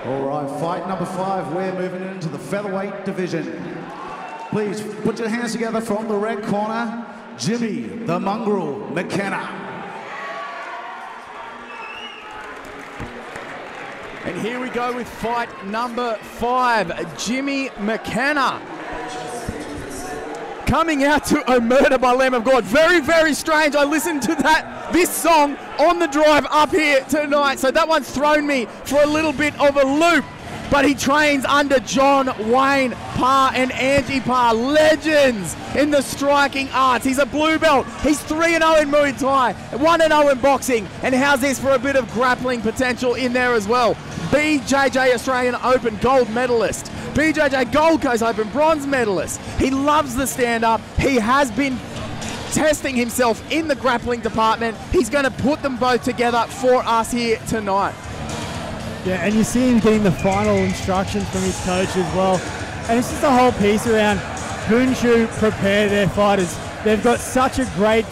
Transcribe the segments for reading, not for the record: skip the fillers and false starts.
All right, fight number 5. We're moving into the featherweight division. Please put your hands together from the red corner, Jimmy the Mongrel Mckenna. And here we go with fight number 5, Jimmy Mckenna. Coming out to A Murder by Lamb of God. Very, very strange. I listened to this song on the drive up here tonight, so that one's thrown me for a little bit of a loop. But he trains under John Wayne Parr and Angie Parr, legends in the striking arts. He's a blue belt. He's 3-0 in Muay Thai, 1-0 in boxing. And how's this for a bit of grappling potential in there as well? BJJ Australian Open gold medalist. BJJ Gold Coast Open bronze medalist. He loves the stand-up. He has been testing himself in the grappling department. He's going to put them both together for us here tonight. Yeah, and you see him getting the final instructions from his coach as well. And it's just a whole piece around Boonchu prepare their fighters. They've got such a great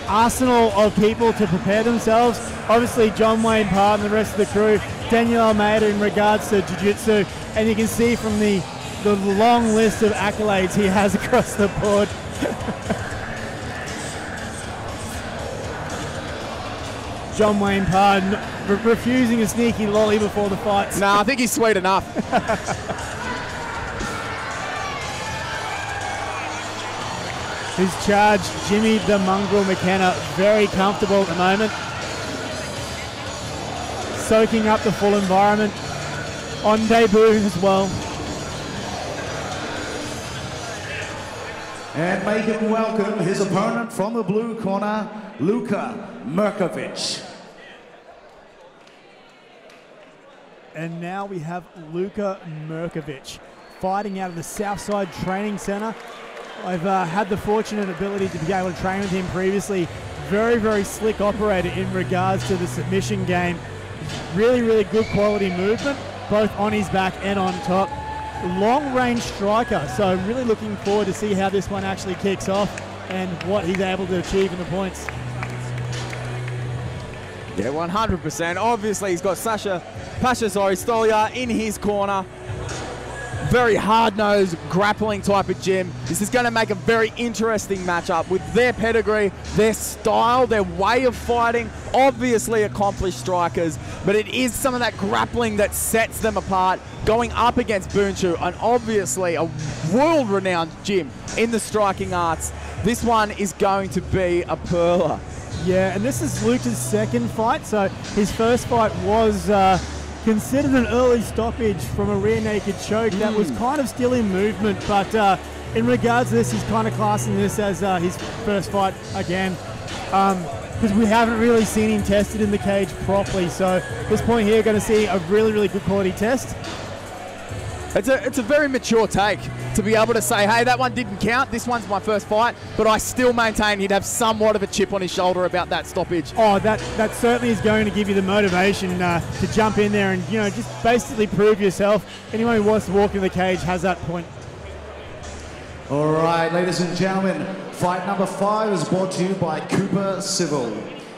arsenal of people to prepare themselves. Obviously, John Wayne Parr and the rest of the crew, Daniel Almeida in regards to jiu-jitsu, and you can see from the long list of accolades he has across the board. John Wayne Parr refusing a sneaky lolly before the fight. No, I think he's sweet enough. His charge, Jimmy the Mongrel Mckenna, very comfortable at the moment. Soaking up the full environment. On debut as well. And make him welcome his opponent from the blue corner, Luka Mirkovic. And now we have Luka Mirkovic fighting out of the Southside Training Centre. I've had the fortunate ability to be able to train with him previously. Very, very slick operator in regards to the submission game. Really, really good quality movement, both on his back and on top. Long range striker, so really looking forward to see how this one actually kicks off and what he's able to achieve in the points. Yeah, 100%. Obviously, he's got Sasha Stolia in his corner. Very hard-nosed, grappling type of gym. This is going to make a very interesting matchup with their pedigree, their style, their way of fighting. Obviously accomplished strikers, but it is some of that grappling that sets them apart, going up against Boonchu, and obviously a world-renowned gym in the striking arts. This one is going to be a pearler. Yeah, and this is Luka's second fight, so his first fight was considered an early stoppage from a rear naked choke that was kind of still in movement, but in regards to this, he's kind of classing this as his first fight again, because we haven't really seen him tested in the cage properly. So at this point here, going to see a really, really good quality test. It's a very mature take to be able to say, hey, that one didn't count, this one's my first fight, but I still maintain he'd have somewhat of a chip on his shoulder about that stoppage. Oh, that certainly is going to give you the motivation to jump in there and, you know, just basically prove yourself. Anyone who wants to walk in the cage has that point. All right, ladies and gentlemen, fight number 5 is brought to you by Cooper Civil.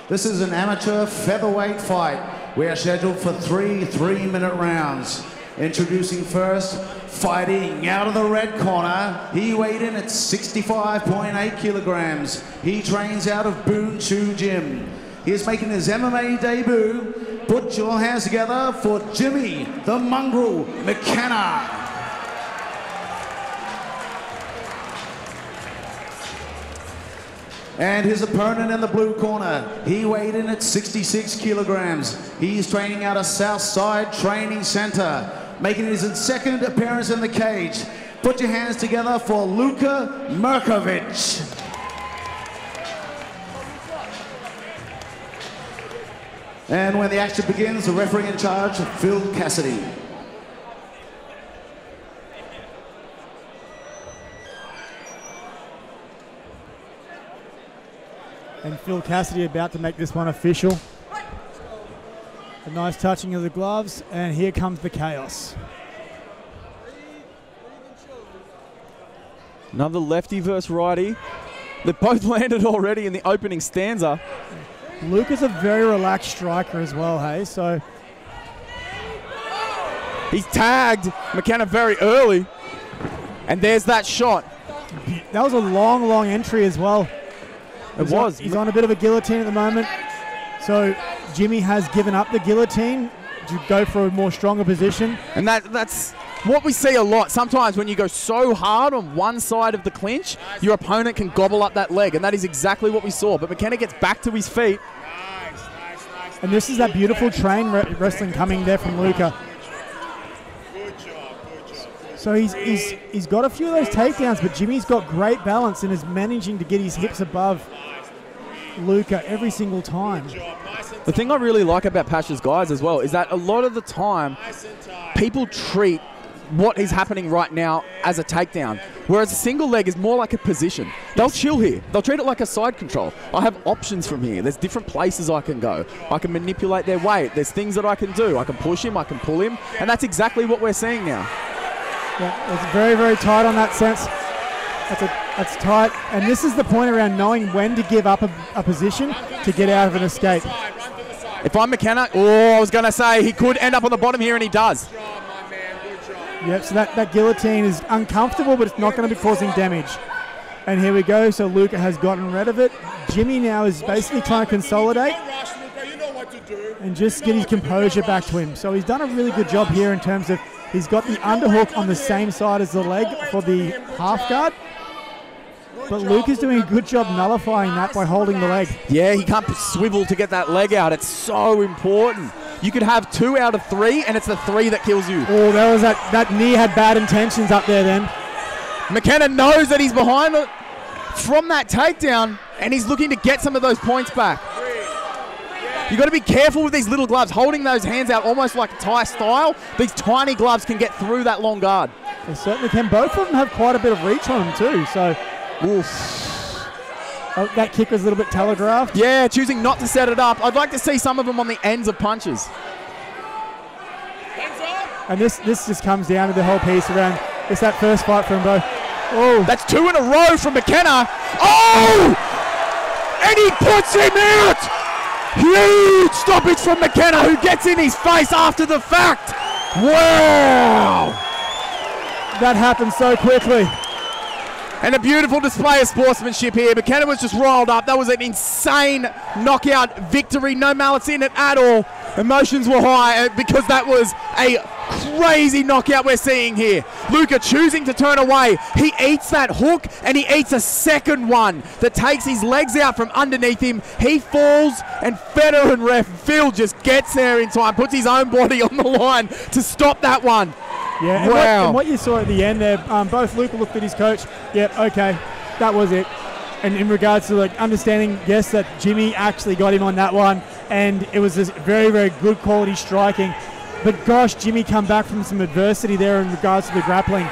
This is an amateur featherweight fight. We are scheduled for 3 3-minute rounds. Introducing first, fighting out of the red corner. He weighed in at 65.8 kilograms. He trains out of Boonchu Gym. He is making his MMA debut. Put your hands together for Jimmy the Mongrel Mckenna. And his opponent in the blue corner, he weighed in at 66 kilograms. He's training out of Southside Training Centre, making his second appearance in the cage. Put your hands together for Luka Mirkovic. And when the action begins, the referee in charge, Phil Cassidy. And Phil Cassidy about to make this one official. A nice touching of the gloves, and here comes the chaos. Another lefty versus righty. They both landed already in the opening stanza. Luka's a very relaxed striker as well, hey? So He's tagged Mckenna very early. And there's that shot. That was a long, long entry as well. It was. He's on a bit of a guillotine at the moment. So Jimmy has given up the guillotine to go for a more stronger position. And that's what we see a lot. Sometimes when you go so hard on one side of the clinch, your opponent can gobble up that leg. And that is exactly what we saw. But Mckenna gets back to his feet. And this is that beautiful train wrestling coming there from Luka. So he's got a few of those takedowns, but Jimmy's got great balance and is managing to get his hips above Luka every single time. The thing I really like about Pasha's guys as well is that a lot of the time people treat what is happening right now as a takedown, whereas a single leg is more like a position. They'll chill here. They'll treat it like a side control. I have options from here. There's different places I can go. I can manipulate their weight. There's things that I can do. I can push him. I can pull him. And that's exactly what we're seeing now. Yeah, it's very, very tight on that sense. That's tight. And this is the point around knowing when to give up a position to get out of an escape. If I'm Mckenna, I was going to say he could end up on the bottom here, and he does. Yep, so that guillotine is uncomfortable, but it's not going to be causing damage. And here we go. So Luka has gotten rid of it. Jimmy now is basically trying to consolidate and just get his composure back to him. So he's done a really good job here in terms of he's got the underhook on the same side as the leg for the half guard. But Luka's doing a good job nullifying that by holding the leg. Yeah, he can't swivel to get that leg out. It's so important. You could have 2 out of 3, and it's the 3 that kills you. Oh, that was that knee had bad intentions up there then. Mckenna knows that he's behind from that takedown, and he's looking to get some of those points back. You've got to be careful with these little gloves, holding those hands out almost like a Thai style. These tiny gloves can get through that long guard. They certainly can. Both of them have quite a bit of reach on them too, so... Oof. Oh, that kick was a little bit telegraphed. Yeah, choosing not to set it up. I'd like to see some of them on the ends of punches. And this just comes down to the whole piece around, it's that first fight for them both. Oh, that's 2 in a row from Mckenna. Oh! And he puts him out! Huge stoppage from Mckenna, who gets in his face after the fact. Wow! That happened so quickly. And a beautiful display of sportsmanship here. Mckenna was just rolled up. That was an insane knockout victory. No malice in it at all. Emotions were high because that was a crazy knockout we're seeing here. Luka choosing to turn away. He eats that hook, and he eats a second one that takes his legs out from underneath him. He falls, and veteran ref Phil just gets there in time, puts his own body on the line to stop that one. Yeah, wow. And what you saw at the end there, both Luka looked at his coach. Yep, okay, that was it. And in regards to like understanding, yes, that Jimmy actually got him on that one, and it was just very, very good quality striking. But gosh, Jimmy come back from some adversity there in regards to the grappling.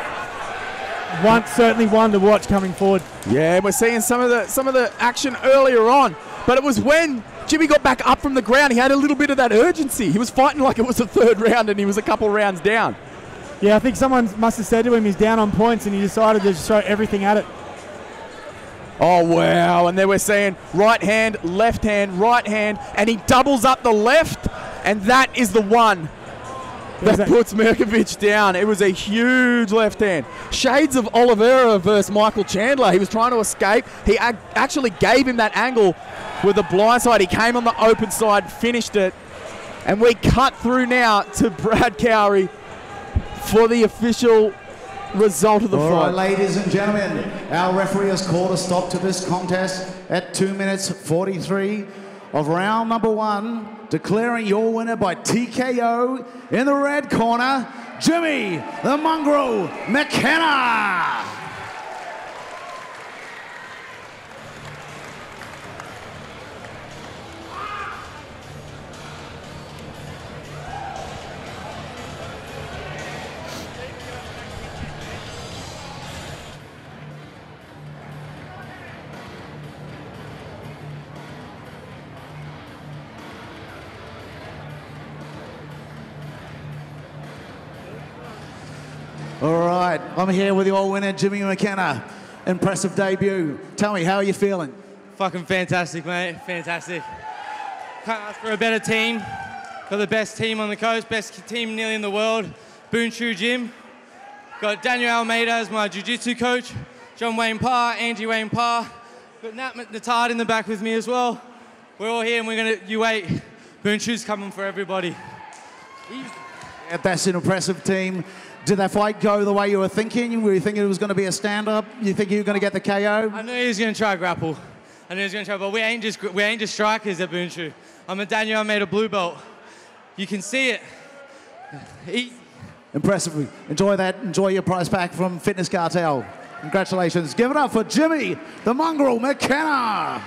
Certainly one to watch coming forward. Yeah, we're seeing some of the action earlier on, but it was when Jimmy got back up from the ground, he had a little bit of that urgency. He was fighting like it was the 3rd round, and he was a couple rounds down. Yeah, I think someone must have said to him he's down on points, and he decided to just throw everything at it. Oh, wow. And then we're seeing right hand, and he doubles up the left, and that is the one that puts Mirkovic down. It was a huge left hand. Shades of Oliveira versus Michael Chandler. He was trying to escape. He actually gave him that angle with the blind side. He came on the open side, finished it, and we cut through now to Brad Cowrie for the official result of the fight. All right, ladies and gentlemen, our referee has called a stop to this contest at 2 minutes 43 of round number 1, declaring your winner by TKO in the red corner, Jimmy the Mongrel Mckenna. All right, I'm here with your winner, Jimmy Mckenna. Impressive debut. Tell me, how are you feeling? Fucking fantastic, mate. Fantastic. Can't ask for a better team. Got the best team on the coast, best team nearly in the world. Boonshu Gym. Got Daniel Almeida as my jiu-jitsu coach. John Wayne Parr, Angie Wayne Parr. Got Nat Natard in the back with me as well. We're all here and we're gonna, you wait. Boonshu's coming for everybody. Yeah, that's an impressive team. Did that fight go the way you were thinking? Were you thinking it was going to be a stand-up? You think you were going to get the KO? I knew he was going to try grapple. I knew he was going to try, but we ain't just strikers at Boonshu. I'm a Daniel Almeida blue belt. You can see it. Impressively. Enjoy that. Enjoy your prize pack from Fitness Cartel. Congratulations. Give it up for Jimmy, the mongrel McKenna.